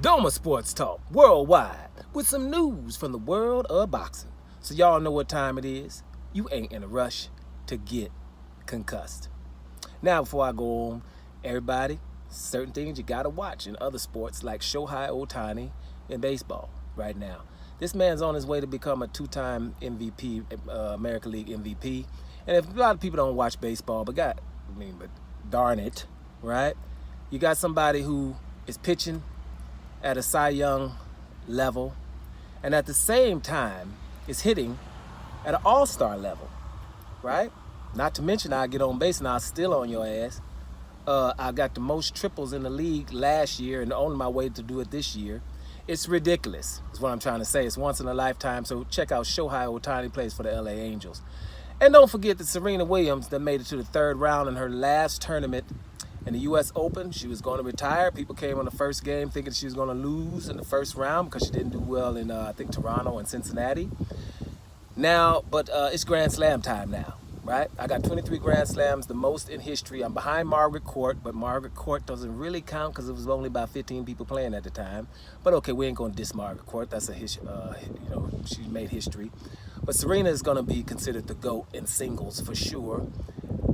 Doma Sports Talk worldwide with some news from the world of boxing. So y'all know what time it is. You ain't in a rush to get concussed. Now before I go on, everybody, certain things you gotta watch in other sports like Shohei Ohtani in baseball right now. This man's on his way to become a two-time MVP, American League MVP. And if a lot of people don't watch baseball, but darn it, right? You got somebody who is pitching at a Cy Young level, and at the same time is hitting at an all-star level, right? Not to mention I get on base and I'll steal on your ass. I got the most triples in the league last year and on my way to do it this year. It's ridiculous, is what I'm trying to say. It's once in a lifetime, so check out Shohei Ohtani plays for the LA Angels. And don't forget that Serena Williams that made it to the third round in her last tournament in the U.S. Open. She was going to retire. People came on the first game thinking she was going to lose in the first round because she didn't do well in, I think, Toronto and Cincinnati. Now, but it's Grand Slam time now, right? I got 23 Grand Slams, the most in history. I'm behind Margaret Court, but Margaret Court doesn't really count because it was only about 15 people playing at the time. But okay, we ain't going to diss Margaret Court. That's a history, she made history. But Serena is going to be considered the GOAT in singles for sure.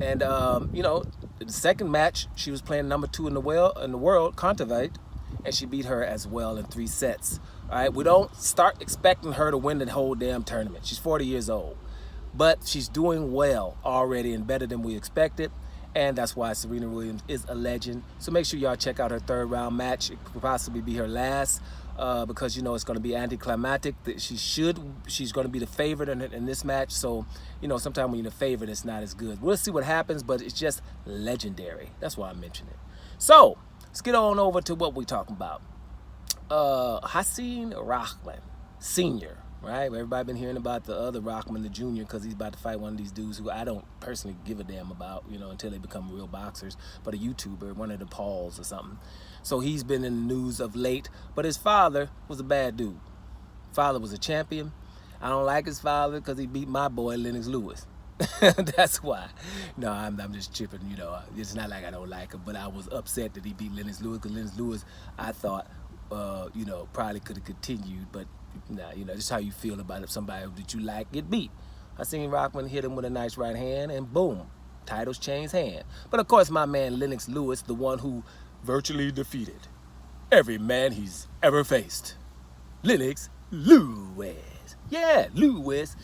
And, the second match, she was playing number 2 in the world, Kontaveit, and she beat her as well in 3 sets. All right, we don't start expecting her to win the whole damn tournament. She's 40 years old. But she's doing well already and better than we expected. And that's why Serena Williams is a legend. So make sure y'all check out her third round match. It could possibly be her last because, it's going to be anticlimactic. She's going to be the favorite in this match. So, sometimes when you're the favorite, it's not as good. We'll see what happens, but it's just legendary. That's why I mentioned it. So let's get on over to what we're talking about. Hasim Rahman, Sr., right? Everybody been hearing about the other Rahman, the Junior, because he's about to fight one of these dudes who I don't personally give a damn about, until they become real boxers, but a YouTuber, one of the Pauls or something. So he's been in the news of late, but his father was a bad dude. Father was a champion. I don't like his father because he beat my boy, Lennox Lewis. That's why. No, I'm just tripping, It's not like I don't like him, but I was upset that he beat Lennox Lewis because Lennox Lewis, I thought, probably could have continued, but just how you feel about if somebody that you like get beat. I seen Rahman hit him with a nice right hand, and boom, titles change hand. But of course, my man Lennox Lewis, the one who virtually defeated every man he's ever faced. Lennox Lewis. Yeah, Lewis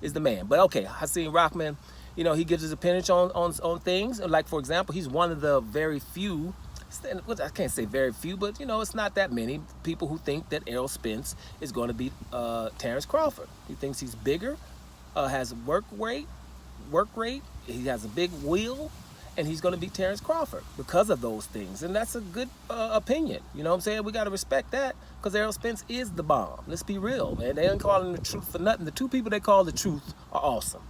is the man. But okay, Hasim Rahman, he gives his opinion on things. Like, for example, he's one of the very few, I can't say very few, but it's not that many people who think that Errol Spence is going to beat Terrence Crawford. He thinks he's bigger, has work rate, he has a big wheel, and he's going to beat Terrence Crawford because of those things. And that's a good opinion. You know what I'm saying? We got to respect that because Errol Spence is the bomb. Let's be real, man. They ain't calling the truth for nothing. The two people they call the truth are awesome.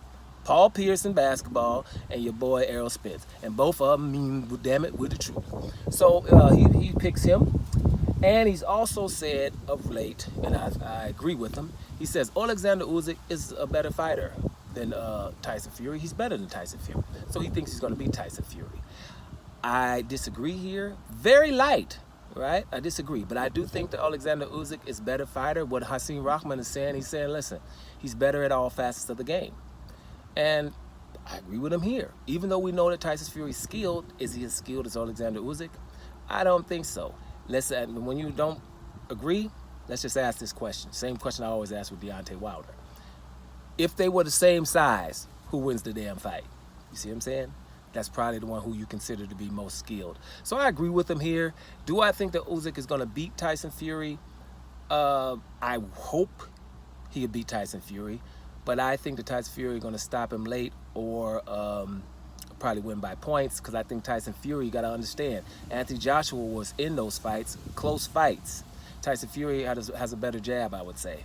Paul Pierce in basketball and your boy Errol Spence. And both of them mean, damn it, with the truth. So he picks him. And he's also said of late, and I agree with him, he says Oleksander Usyk is a better fighter than Tyson Fury. He's better than Tyson Fury. So he thinks he's going to beat Tyson Fury. I disagree here. Very light, right? I disagree. But I do think that Oleksander Usyk is a better fighter. What Hasim Rahman is saying, he's saying, listen, he's better at all facets of the game. And I agree with him here. Even though we know that Tyson Fury is skilled, is he as skilled as Oleksander Usyk? I don't think so. When you don't agree, let's just ask this question. Same question I always ask with Deontay Wilder. If they were the same size, who wins the damn fight? You see what I'm saying? That's probably the one who you consider to be most skilled. So I agree with him here. Do I think that Usyk is going to beat Tyson Fury? I hope he could beat Tyson Fury. But I think that Tyson Fury is going to stop him late or probably win by points because I think Tyson Fury, you got to understand, Anthony Joshua was in those fights, close fights. Tyson Fury has a better jab, I would say,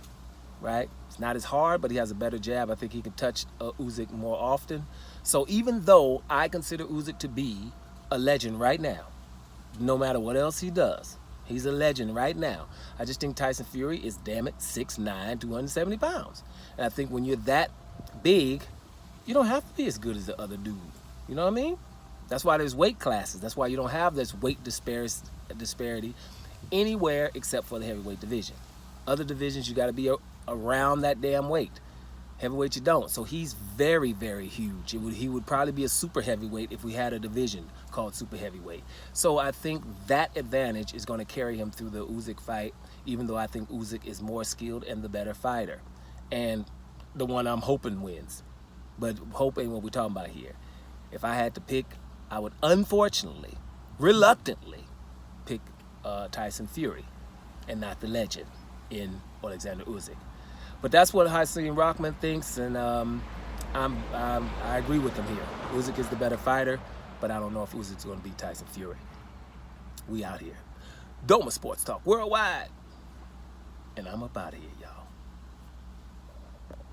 right? It's not as hard, but he has a better jab. I think he can touch Usyk more often. So even though I consider Usyk to be a legend right now, no matter what else he does, he's a legend right now. I just think Tyson Fury is, damn it, 6'9", 270 pounds. And I think when you're that big, you don't have to be as good as the other dude. You know what I mean? That's why there's weight classes. That's why you don't have this weight disparity anywhere except for the heavyweight division. Other divisions, you got to be around that damn weight. Heavyweight, you don't. So he's very, very huge. He would probably be a super heavyweight if we had a division called super heavyweight. So I think that advantage is going to carry him through the Usyk fight, even though I think Usyk is more skilled and the better fighter. And the one I'm hoping wins. But hope ain't what we're talking about here. If I had to pick, I would unfortunately, reluctantly, pick Tyson Fury and not the legend in Oleksander Usyk. But that's what Hakeem Rahman thinks, and I agree with him here. Usyk is the better fighter, but I don't know if Usyk's going to beat Tyson Fury. We out here. Doma Sports Talk Worldwide. And I'm up out of here.